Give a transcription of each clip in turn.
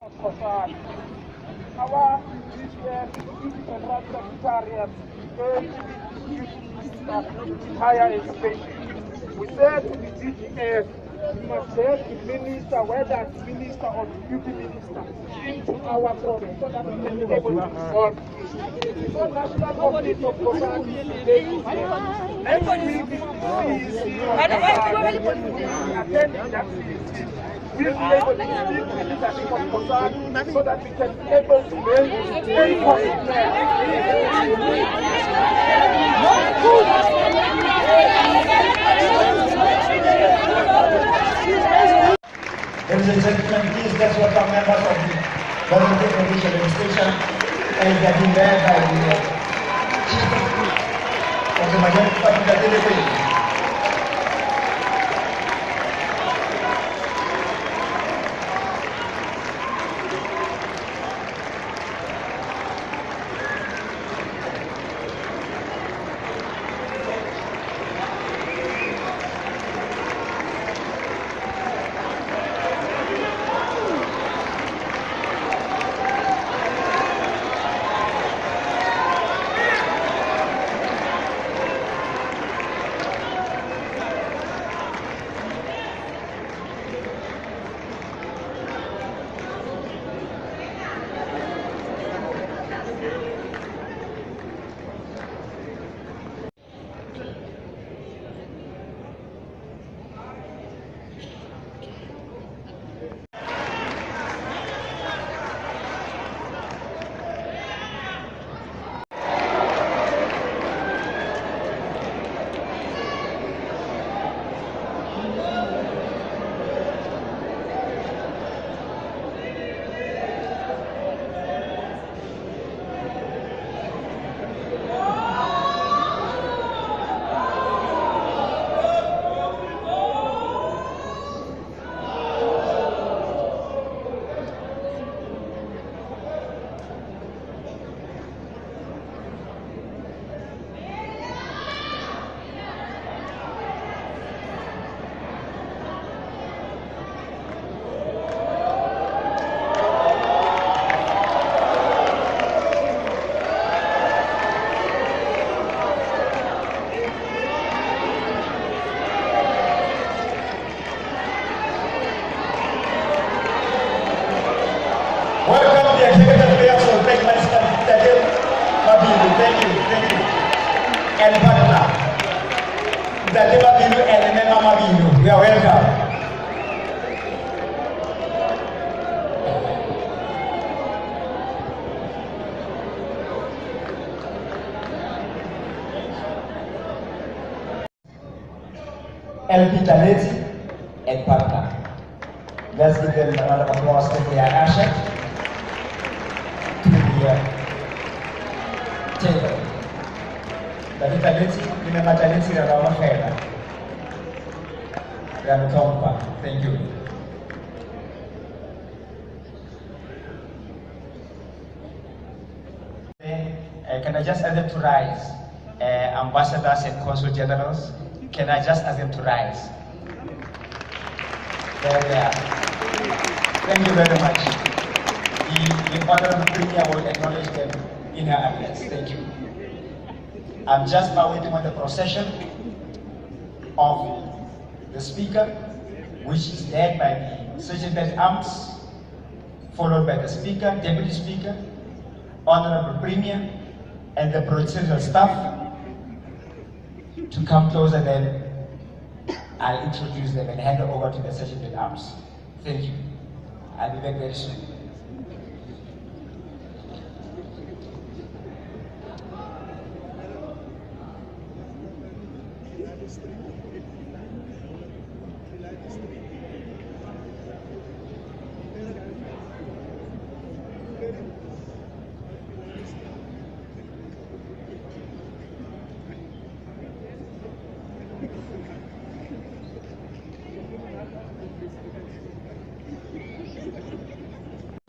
Our secretariat in higher education. We said to the DGF, you must have the minister, whether it's minister or deputy minister, into our province so that we can be able to solve issues. So national office of Kosan next week attending that meeting. We'll be able to speak to the leadership of Kosan so that we can be able to make a positive plan. Ladies and gentlemen, please let's welcome members of the Government Provincial Administration and they have been led by the Chief of the Majority Party, the Delegate. We are welcome. LP Taleti and partner. Let's give them a round of applause for their action to the table. LP Taleti, remember Taleti and Rama Khaira. Thank you. Can I just ask them to rise? Ambassadors and consul generals, can I just ask them to rise? There they are. Thank you very much. The Honorable Premier will acknowledge them in her address. Thank you. I'm just now waiting on the procession of the Speaker, which is led by the Sergeant at Arms, followed by the Speaker, Deputy Speaker, Honorable Premier, and the provincial staff to come closer. Then I'll introduce them and hand over to the Sergeant at Arms. Thank you. I'll be back very soon.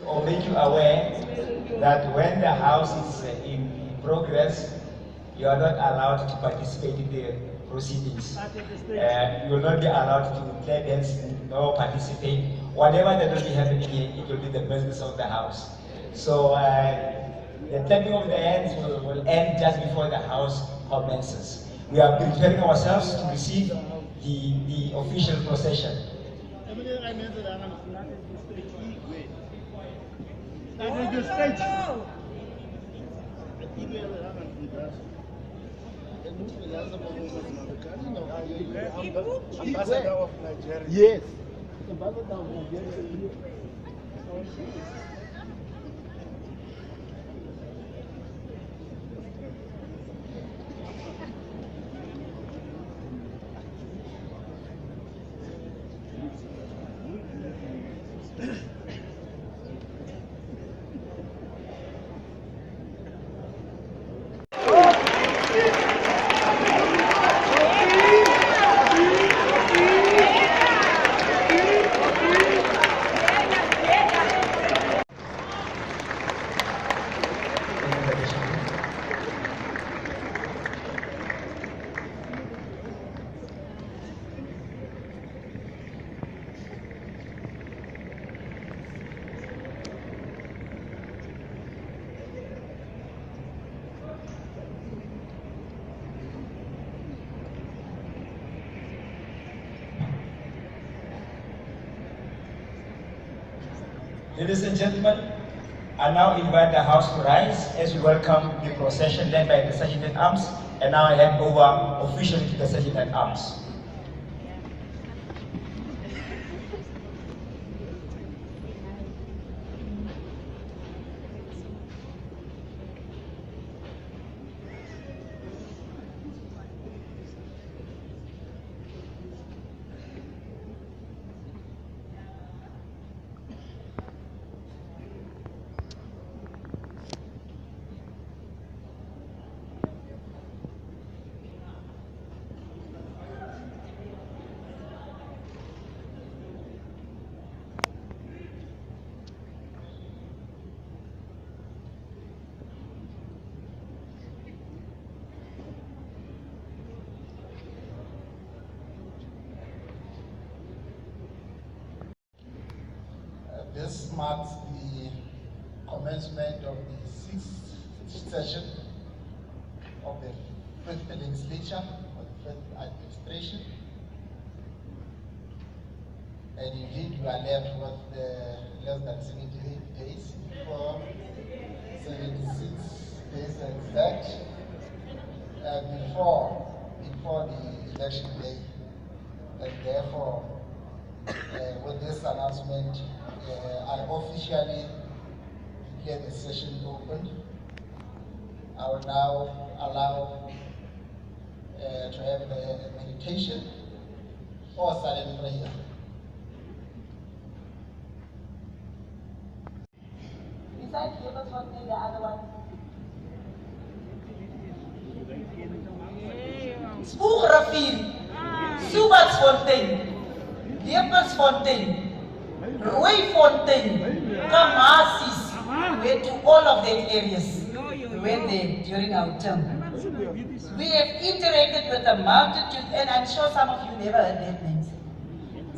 Or make you aware that when the House is in progress, you are not allowed to participate in the proceedings. You will not be allowed to play dance, nor participate, whatever that will be happening here, it will be the business of the house. So the clapping of the hands will end just before the house commences. We are preparing ourselves to receive the official procession. Ambassador of Nigeria. Yes. Ambassador of Nigeria. Ladies and gentlemen, I now invite the House to rise as we welcome the procession led by the Sergeant at Arms, and now I hand over officially to the Sergeant at Arms. This marks the commencement of the sixth session of the fifth legislature, or the fifth administration. And indeed, we are left with less than 78 days before 76 days exact, before the election day. And therefore, with this announcement, I officially declare the session open. I will now allow to have a meditation or silent prayer. Besides Jebelsfontein, the other one. Spoegrivier, Subatsfontein, Jebelsfontein, Rooifontein, Kamasis, went to all of that areas. We went there during our term. We have interacted with a multitude, and I'm sure some of you never heard their names.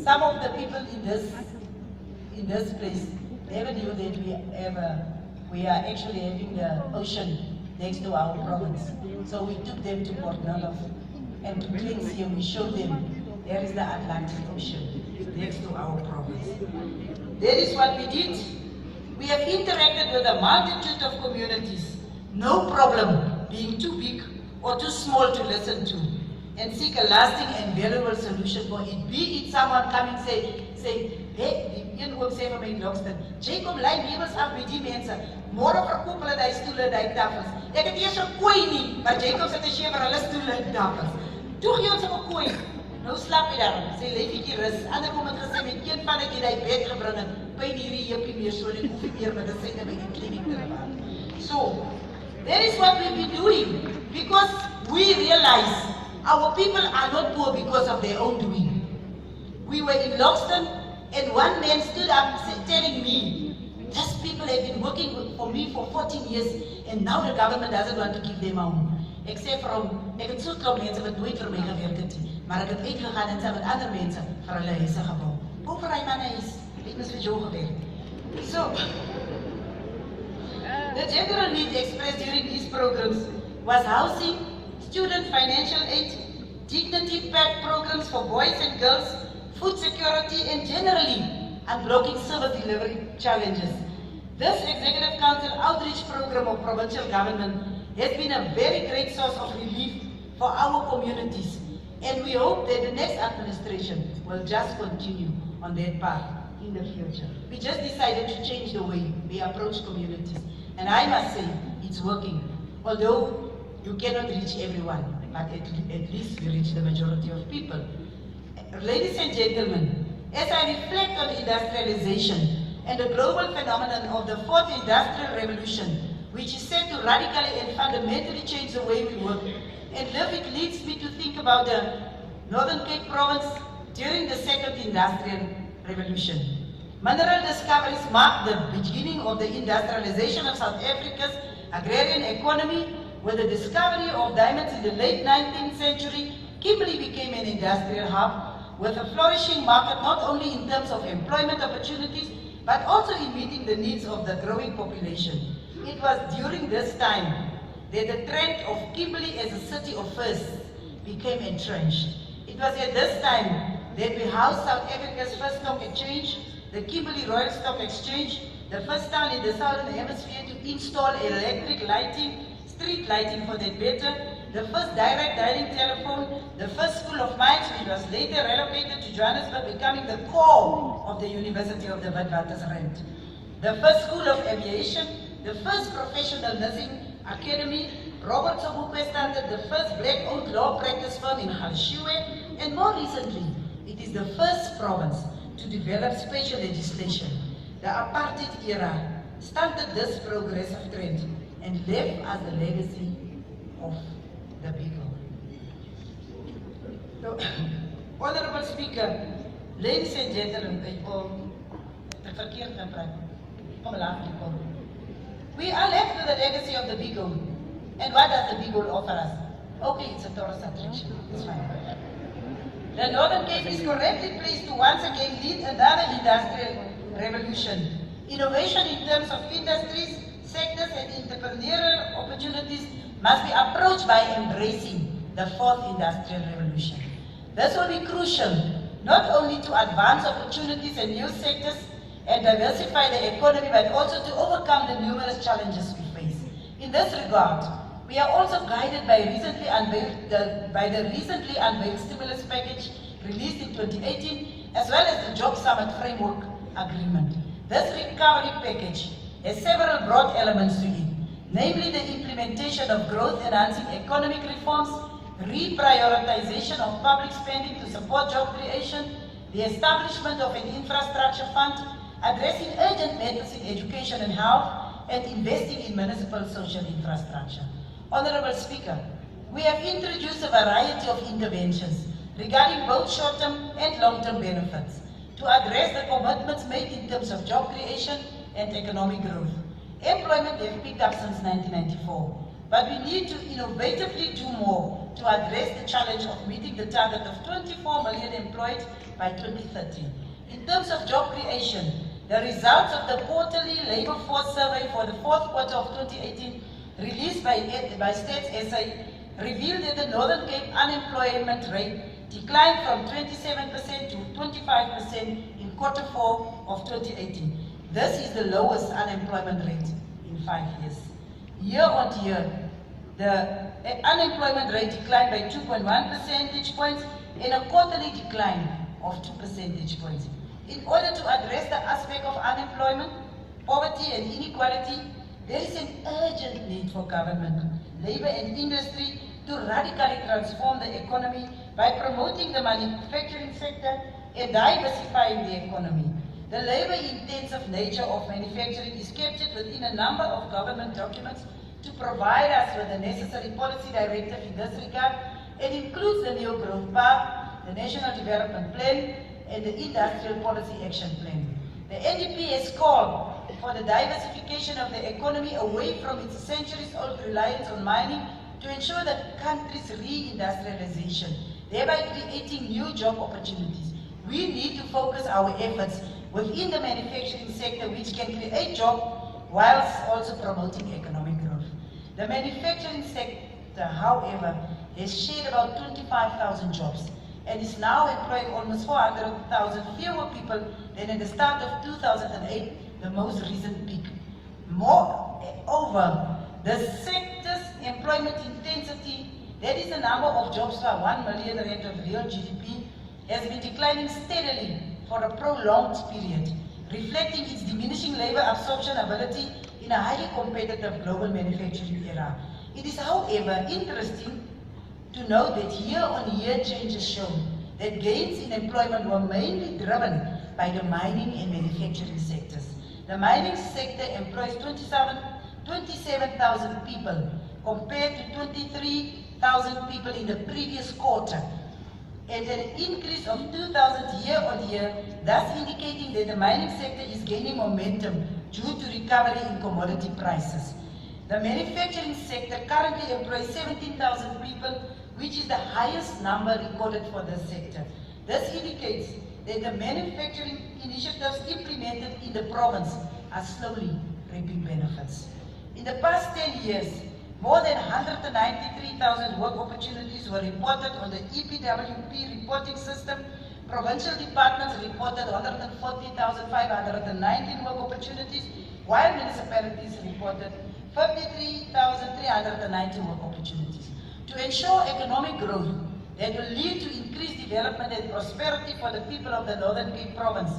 Some of the people in this place never knew that we are actually having the ocean next to our province. So we took them to Port Nolloth and to Queens here. We showed them there is the Atlantic Ocean next to our province. That is what we did. We have interacted with a multitude of communities. No problem being too big or too small to listen to, and seek a lasting and valuable solution for it. Be it someone coming say, hey, die een ook sê vir my in Lockston, Jacob, lei lewens af met die mense. Môre verkoop hulle die stoele, die tafels. Ek het eers 'n kooi nie, maar Jacob sit 'n skewer hulle stoele en tafels. Toe gee ons 'n kooi. Nou slaap jy daar. Sê leefetjie rus. Ander kom het gesê met een van ek jy bed gebring het. Pyn hierdie heupie meer so nie hoef nie meer met die syne by die kliniek te gaan. So, that is what we've been doing, because we realize our people are not poor because of their own doing. We were in Lockston, and one man stood up telling me, these people have been working for me for 14 years, and now the government doesn't want to give them a home. Except from, ek het so klop mense wat nooit vir my gewerk het nie, maar ek het uitgegaan en saam met ander mense vir hulle huise gebou. Hoe vir hy manne is, het Mr. Joe. So, the general needs expressed during these programs was housing, student financial aid, dignity pact programs for boys and girls, food security, and generally unblocking service delivery challenges. This Executive Council outreach program of provincial government has been a very great source of relief for our communities, and we hope that the next administration will just continue on that path in the future. We just decided to change the way we approach communities, and I must say it's working. Although you cannot reach everyone, but at least we reach the majority of people. Ladies and gentlemen, as I reflect on industrialization and the global phenomenon of the fourth industrial revolution, which is set to radically and fundamentally change the way we work and live, it leads me to think about the Northern Cape province during the second industrial revolution. Mineral discoveries marked the beginning of the industrialization of South Africa's agrarian economy. With the discovery of diamonds in the late 19th century, Kimberley became an industrial hub with a flourishing market not only in terms of employment opportunities, but also in meeting the needs of the growing population. It was during this time that the trend of Kimberley as a city of firsts became entrenched. It was at this time that we housed South Africa's first stock exchange, the Kimberley Royal Stock Exchange, the first town in the Southern Hemisphere to install electric lighting, street lighting for that matter, the first direct dialing telephone, the first school of mines, which was later relocated to Johannesburg, becoming the core of the University of the Witwatersrand, the first school of aviation, the first professional nursing academy. Robert Sobukwe started the first black-owned law practice firm in Galshiwe, and more recently, it is the first province to develop spatial legislation. The apartheid era started this progressive trend and left as the legacy of the people. So, Honorable Speaker, ladies and gentlemen, we are left with the legacy of the Beagle. And what does the Beagle offer us? Okay, it's a tourist attraction. It's fine. The Northern Cape is correctly placed to once again lead another industrial revolution. Innovation in terms of industries, sectors, and entrepreneurial opportunities must be approached by embracing the fourth industrial revolution. This will be crucial not only to advance opportunities in new sectors and diversify the economy, but also to overcome the numerous challenges we face. In this regard, we are also guided by the recently unveiled stimulus package released in 2018, as well as the Job Summit Framework Agreement. This recovery package has several broad elements to it, namely the implementation of growth-enhancing economic reforms, reprioritization of public spending to support job creation, the establishment of an infrastructure fund, addressing urgent matters in education and health, and investing in municipal social infrastructure. Honorable Speaker, we have introduced a variety of interventions regarding both short-term and long-term benefits to address the commitments made in terms of job creation and economic growth. Employment has picked up since 1994, but we need to innovatively do more to address the challenge of meeting the target of 24 million employed by 2030. In terms of job creation, the results of the quarterly labor force survey for the fourth quarter of 2018 released by Stats SA revealed that the Northern Cape unemployment rate declined from 27% to 25% in quarter 4 of 2018. This is the lowest unemployment rate in 5 years. Year on year, the unemployment rate declined by 2.1 percentage points and a quarterly decline of 2 percentage points. In order to address the aspect of unemployment, poverty and inequality, there is an urgent need for government, labor and industry to radically transform the economy by promoting the manufacturing sector and diversifying the economy. The labor-intensive nature of manufacturing is captured within a number of government documents to provide us with the necessary policy directive in this regard. It includes the New Growth Path, the National Development Plan, and the Industrial Policy Action Plan. The NDP has called for the diversification of the economy away from its centuries-old reliance on mining to ensure the country's re-industrialization, thereby creating new job opportunities. We need to focus our efforts within the manufacturing sector which can create jobs whilst also promoting economic growth. The manufacturing sector, however, has shared about 25,000 jobs and is now employing almost 400,000 fewer people than at the start of 2008, the most recent peak. Moreover, the sector's employment intensity, that is the number of jobs per 1 million rand of real GDP, has been declining steadily for a prolonged period, reflecting its diminishing labor absorption ability in a highly competitive global manufacturing era. It is, however, interesting to note that year-on-year changes show that gains in employment were mainly driven by the mining and manufacturing sectors. The mining sector employs 27,000 people compared to 23,000 people in the previous quarter, at an increase of 2,000 year-on-year, thus indicating that the mining sector is gaining momentum due to recovery in commodity prices. The manufacturing sector currently employs 17,000 people, which is the highest number recorded for this sector. This indicates that the manufacturing initiatives implemented in the province are slowly reaping benefits. In the past 10 years, more than 193,000 work opportunities were reported on the EPWP reporting system. Provincial departments reported 140,519 work opportunities, while municipalities reported 53,390 work opportunities. To ensure economic growth that will lead to increased development and prosperity for the people of the Northern Cape province,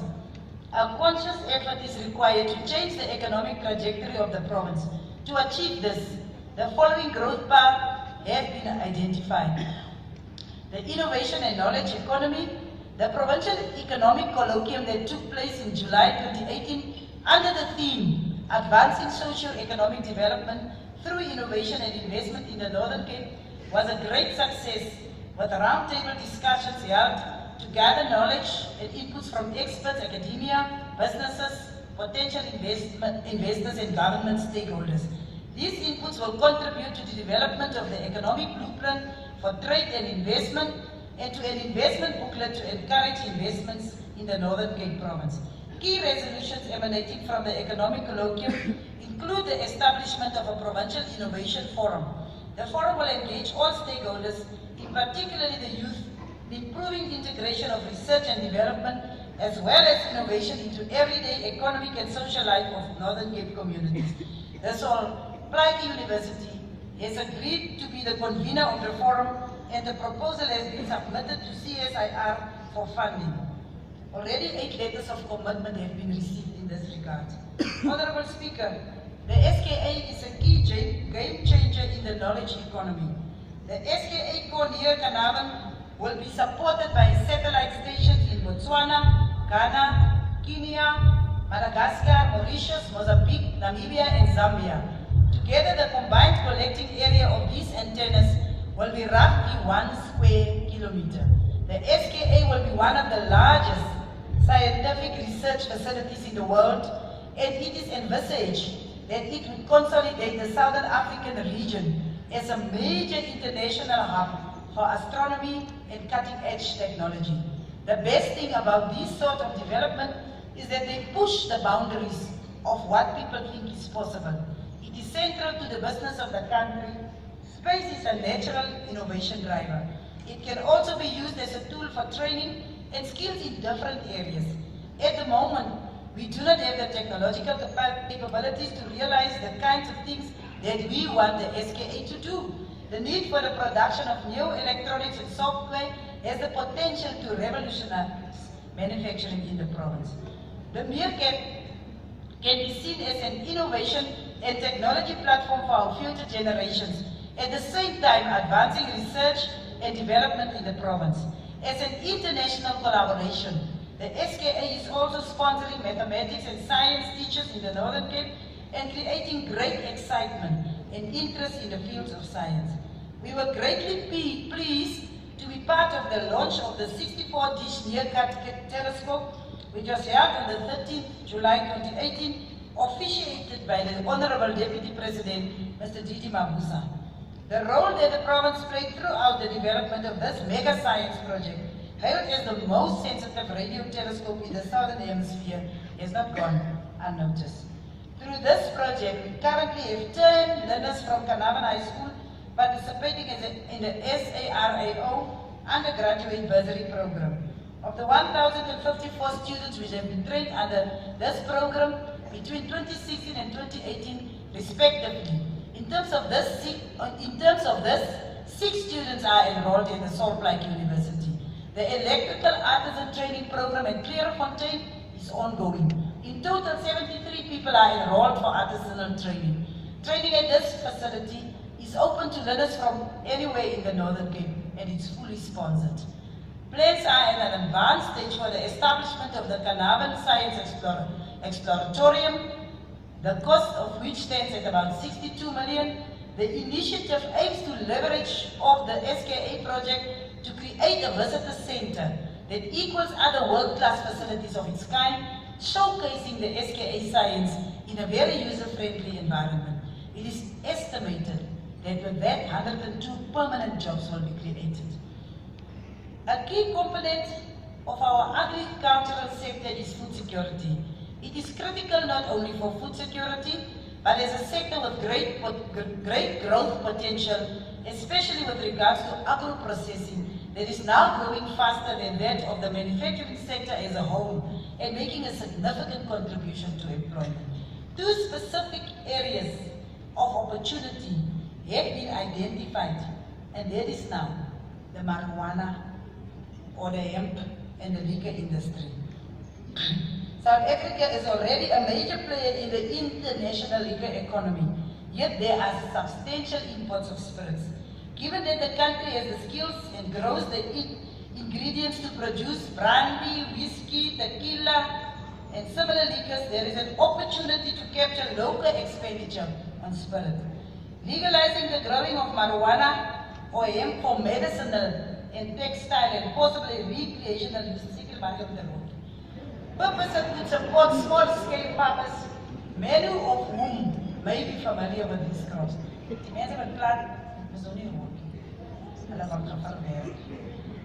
a conscious effort is required to change the economic trajectory of the province. To achieve this, the following growth paths have been identified. The innovation and knowledge economy, the provincial economic colloquium that took place in July 2018 under the theme Advancing Socio-Economic Development through Innovation and Investment in the Northern Cape was a great success, with roundtable discussions held to gather knowledge and inputs from experts, academia, businesses, potential investors and government stakeholders. These inputs will contribute to the development of the economic blueprint for trade and investment and to an investment booklet to encourage investments in the Northern Cape province. Key resolutions emanating from the economic colloquium include the establishment of a provincial innovation forum. The forum will engage all stakeholders, in particularly the youth, in improving integration of research and development as well as innovation into everyday economic and social life of Northern Cape communities. That's all. Plaatjie-universiteit has agreed to be the convener of the forum, and the proposal has been submitted to CSIR for funding. Already 8 letters of commitment have been received in this regard. Honorable Speaker, the SKA is a key game changer in the knowledge economy. The SKA Cornea Kanavan will be supported by satellite stations in Botswana, Ghana, Kenya, Madagascar, Mauritius, Mozambique, Namibia, and Zambia. Together, the combined collecting area of these antennas will be roughly 1 square kilometer. The SKA will be one of the largest scientific research facilities in the world, and it is envisaged that it will consolidate the Southern African region as a major international hub for astronomy and cutting-edge technology. The best thing about this sort of development is that they push the boundaries of what people think is possible. It is central to the business of the country. Space is a natural innovation driver. It can also be used as a tool for training and skills in different areas. At the moment, we do not have the technological capabilities to realize the kinds of things that we want the SKA to do. The need for the production of new electronics and software has the potential to revolutionize manufacturing in the province. The meerkat can be seen as an innovation and technology platform for our future generations, at the same time advancing research and development in the province. As an international collaboration, the SKA is also sponsoring mathematics and science teachers in the Northern Cape and creating great excitement and interest in the fields of science. We were greatly pleased to be part of the launch of the 64-dish near-cut telescope, which was held on the 13th July 2018, officiated by the Honorable Deputy President, Mr. Didi Mabuza. The role that the province played throughout the development of this mega science project hailed as the most sensitive radio telescope in the southern hemisphere, has not gone unnoticed. Through this project, we currently have 10 learners from Carnarvon High School participating in the SARAO undergraduate bursary program. Of the 1,054 students which have been trained under this program between 2016 and 2018 respectively. In terms of this, 6 students are enrolled in the Plaatjie-universiteit. The electrical artisan training program at Clairefontein is ongoing. In total, 73 people are enrolled for artisanal training. Training at this facility is open to learners from anywhere in the Northern Cape, and it's fully sponsored. Plans are at an advanced stage for the establishment of the Carnarvon Science Exploratorium, the cost of which stands at about 62 million. The initiative aims to leverage off the SKA project to create a visitor center that equals other world-class facilities of its kind, showcasing the SKA science in a very user-friendly environment. It is estimated that with that, 102 permanent jobs will be created. A key component of our agricultural sector is food security. It is critical not only for food security, but as a sector with great growth potential, especially with regards to agro-processing that is now growing faster than that of the manufacturing sector as a whole and making a significant contribution to employment. 2 specific areas of opportunity have been identified, and that is now the marijuana or the hemp and the liquor industry. South Africa is already a major player in the international liquor economy, yet there are substantial imports of spirits. Given that the country has the skills and grows the ingredients to produce brandy, whiskey, tequila, and similar liquors, there is an opportunity to capture local expenditure on spirit. Legalizing the growing of marijuana or hemp for medicinal and textile and possibly recreational use is seeking market of the road. Purpose to support small-scale farmers, many of whom may be familiar with these crops.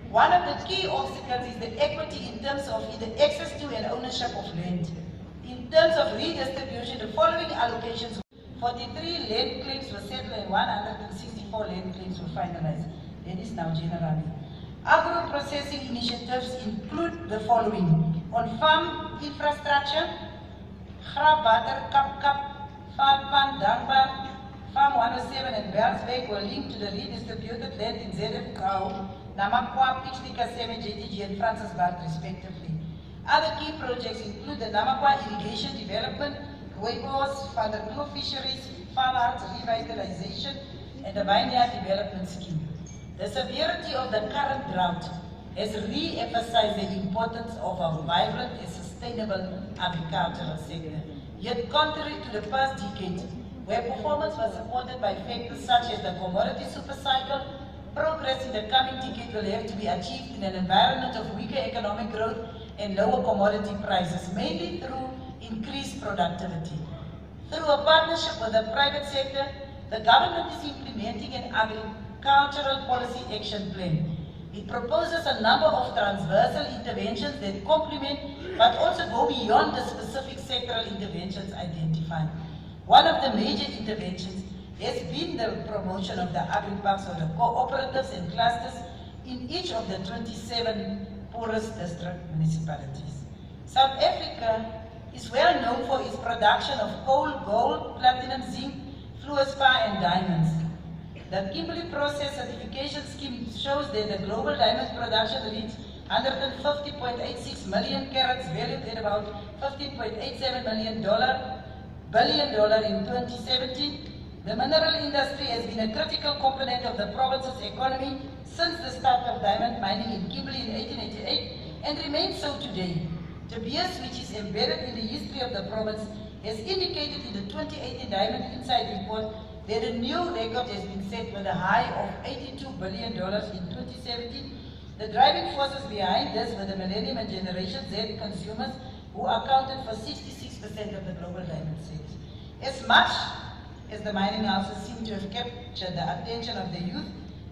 One of the key obstacles is the equity in terms of either access to and ownership of land. In terms of redistribution, the following allocations: 43 land claims were settled and 164 land claims were finalized. That is now generally. Agro-processing initiatives include the following: on farm infrastructure, Grabwater, Kap, Farpan, Dangba, Farm 107 and Belsbeek were linked to the redistributed land in ZFKO, Namakwa, Pixtika, Seme, JTG and Francisburg respectively. Other key projects include the Namakwa irrigation development, Rooibos, Van der Kloof fisheries, farmhouse revitalization, and the vineyard development scheme. The severity of the current drought has re-emphasized the importance of a vibrant and sustainable agricultural sector. Yet contrary to the past decade, where performance was supported by factors such as the commodity supercycle, progress in the coming decade will have to be achieved in an environment of weaker economic growth and lower commodity prices, mainly through increased productivity. Through a partnership with the private sector, the government is implementing an agricultural policy action plan. It proposes a number of transversal interventions that complement but also go beyond the specific sectoral interventions identified. One of the major interventions has been the promotion of the agri-parks or the cooperatives and clusters in each of the 27 poorest district municipalities. South Africa is well known for its production of coal, gold, platinum, zinc, fluorspar and diamonds. The Kimberley process certification scheme shows that the global diamond production reached 150.86 million carats, valued at about $15.87 billion in 2017. The mineral industry has been a critical component of the province's economy since the start of diamond mining in Kimberley in 1888 and remains so today. De Beers, which is embedded in the history of the province, has indicated in the 2018 Diamond Insight report that a new record has been set with a high of $82 billion in 2017. The driving forces behind this were the Millennium and Generation Z consumers, who accounted for 66% of the global diamond sales. As much as the mining houses seem to have captured the attention of the youth,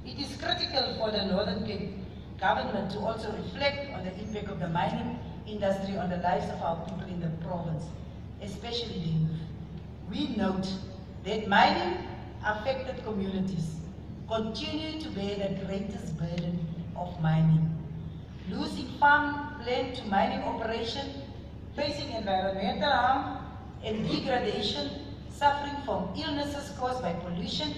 it is critical for the Northern Cape government to also reflect on the impact of the mining industry on the lives of our people in the province, especially the youth. We note that mining affected communities continue to bear the greatest burden of mining. Losing farmland to mining operation, facing environmental harm and degradation, suffering from illnesses caused by pollution.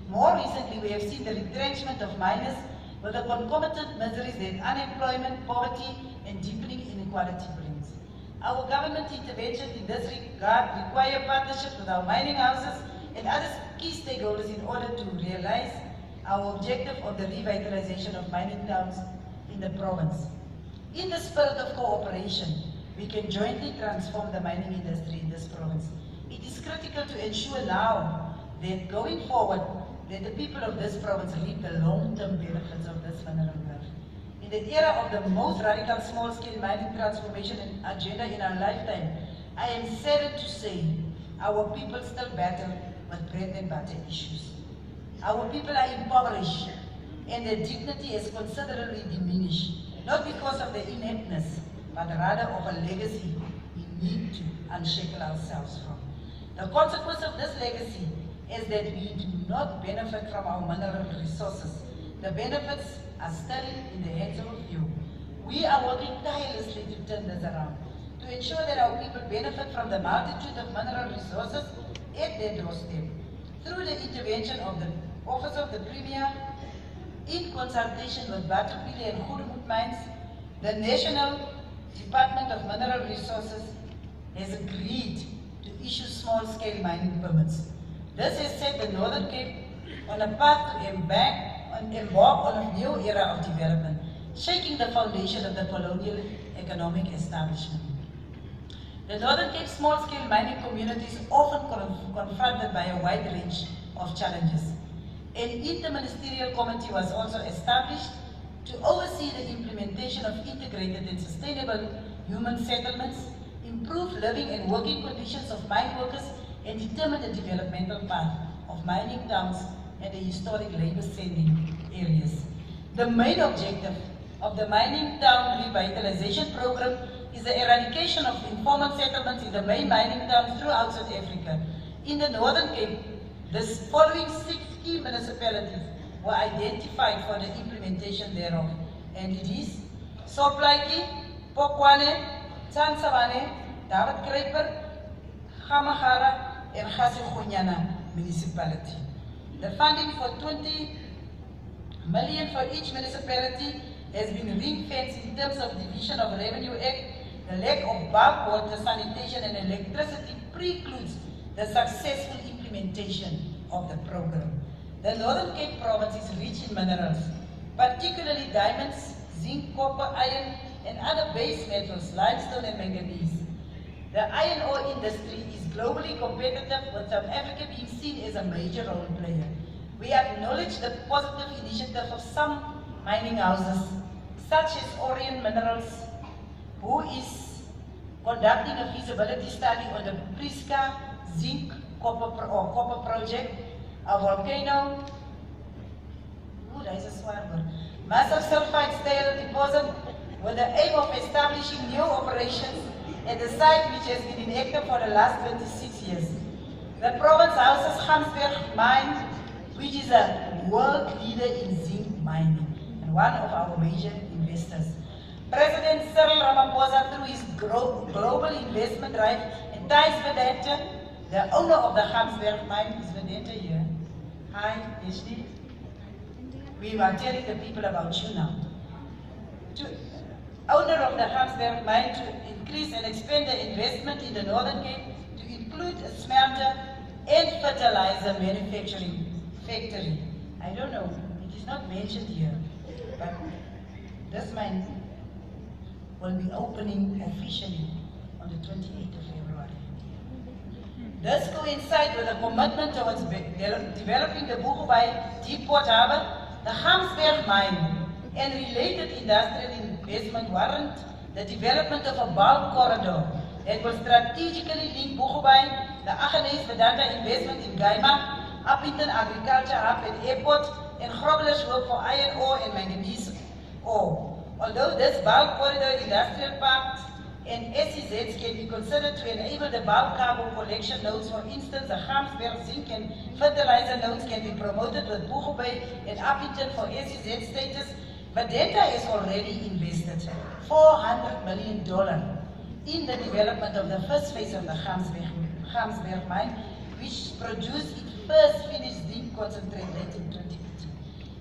More recently, we have seen the retrenchment of miners with the concomitant miseries that unemployment, poverty, and deepening inequality brings. Our government interventions in this regard require partnership with our mining houses and other key stakeholders in order to realize our objective of the revitalization of mining towns in the province. In the spirit of cooperation, we can jointly transform the mining industry in this province. It is critical to ensure now that going forward, that the people of this province reap the long-term benefits of this mineral wealth. In the era of the most radical small-scale mining transformation agenda in our lifetime, I am saddened to say our people still battle with bread and butter issues. Our people are impoverished and their dignity has considerably diminished, not because of the ineptness, but rather of a legacy we need to unshackle ourselves from. The consequence of this legacy is that we do not benefit from our mineral resources. The benefits are still in the hands of a few. We are working tirelessly to turn this around, to ensure that our people benefit from the multitude of mineral resources at their doorstep. Through the intervention of the Office of the Premier, in consultation with Plaatjie and Goedemoed Mines, the National Department of Mineral Resources has agreed to issue small-scale mining permits. This has set the Northern Cape on a path to embark on a new era of development, shaking the foundation of the colonial economic establishment. The Northern Cape small-scale mining community is often confronted by a wide range of challenges. An interministerial committee was also established to oversee the implementation of integrated and sustainable human settlements, improve living and working conditions of mine workers, and determine the developmental path of mining towns and the historic labor-sending areas. The main objective of the Mining Town Revitalization Program is the eradication of informal settlements in the main mining towns throughout South Africa. In the Northern Cape, the following 6 key municipalities were identified for the implementation thereof, and it is Plaatjie, Polokwane, Tsansavane, David Kruiper, Gamagara, and Gasigonyana municipality. The funding for 20 million for each municipality has been ring-fenced in terms of Division of Revenue Act. The lack of bulk water, sanitation, and electricity precludes the successful implementation of the program. The Northern Cape province is rich in minerals, particularly diamonds, zinc, copper, iron, and other base metals, limestone and manganese. The iron ore industry is globally competitive, with South Africa being seen as a major role player. We acknowledge the positive initiative of some mining houses, such as Orion Minerals, who is conducting a feasibility study on the Priska zinc copper project, a volcano, massive sulfide steel deposit, with the aim of establishing new operations at the site which has been inactive for the last 26 years. The province houses Gamsberg mine, which is a world leader in zinc mining and one of our major investors. President Cyril Ramaphosa, through his global investment drive, and Thijs Vedette, the owner of the Gamsberg mine, is Vedette here. Hi, Ashley. We are telling the people about you now. Owner of the Gamsberg mine, to increase and expand the investment in the Northern Cape to include a smelter and fertilizer manufacturing factory. I don't know, it is not mentioned here, but this mine will be opening officially on the 28th of February. This coincides with a commitment towards developing the Boegoebaai Deep Port Harbour, the Gamsberg mine, and related industrial investment warrant the development of a bulk corridor that will strategically link Boegoebaai, the Aggeneys Vedanta investment in Gaima, Upington Agriculture Hub and Airport, and Grobler's work for iron ore and manganese ore. Although this bulk corridor industrial park and SEZs can be considered to enable the bulk carbon collection nodes, for instance, the Gamsberg zinc and fertilizer nodes can be promoted with Boegel and Appington for SEZ status, Vedanta has already invested $400 million in the development of the first phase of the Gamsberg mine, which produced its first finished zinc concentrate late in 2015.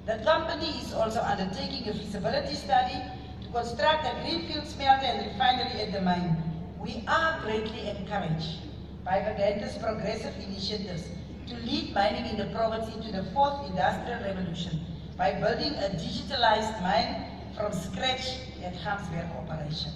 The company is also undertaking a feasibility study to construct a greenfield smelter and refinery at the mine. We are greatly encouraged by Vedanta's progressive initiatives to lead mining in the province into the fourth industrial revolution by building a digitalized mine from scratch at Gamsberg operation.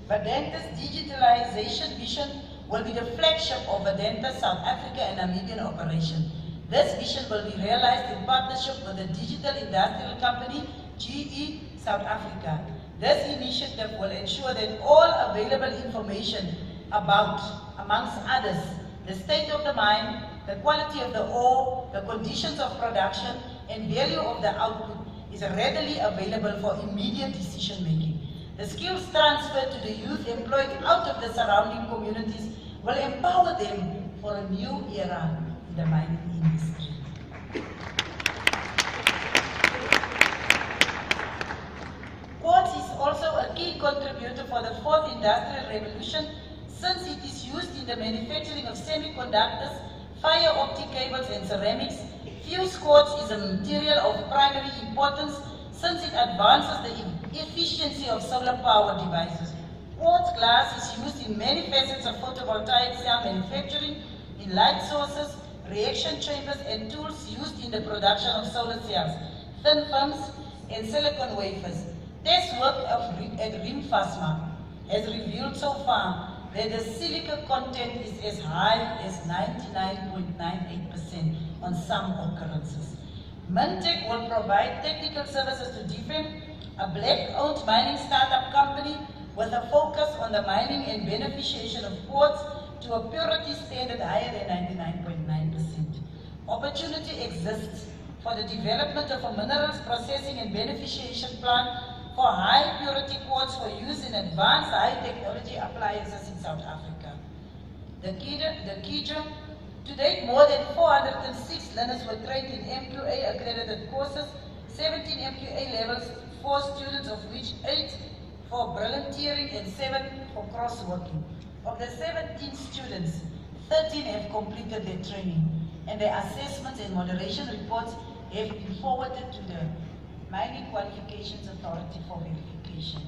Vedanta's digitalization vision will be the flagship of Vedanta's South Africa and Namibian operation. This vision will be realized in partnership with the digital industrial company GE South Africa. This initiative will ensure that all available information about, amongst others, the state of the mine, the quality of the ore, the conditions of production, and value of the output is readily available for immediate decision making. The skills transferred to the youth employed out of the surrounding communities will empower them for a new era in the mining industry. Quartz is also a key contributor for the fourth industrial revolution, since it is used in the manufacturing of semiconductors, fiber optic cables and ceramics. Fused quartz is a material of primary importance since it advances the efficiency of solar power devices. Quartz glass is used in many facets of photovoltaic cell manufacturing, in light sources, reaction chambers and tools used in the production of solar cells, thin films and silicon wafers. Test work at Rimfasma has revealed so far that the silica content is as high as 99.98% on some occurrences. Mintech will provide technical services to DFM, a black-owned mining startup company with a focus on the mining and beneficiation of quartz to a purity standard higher than 99.9%. Opportunity exists for the development of a minerals processing and beneficiation plant for high purity quartz for use in advanced high technology appliances in South Africa. The Kija, to date more than 406 learners were trained in MQA accredited courses, 17 MQA levels, 4 students of which 8 for volunteering and 7 for cross-working. Of the 17 students, 13 have completed their training and their assessments and moderation reports have been forwarded to the Mining Qualifications Authority for verification.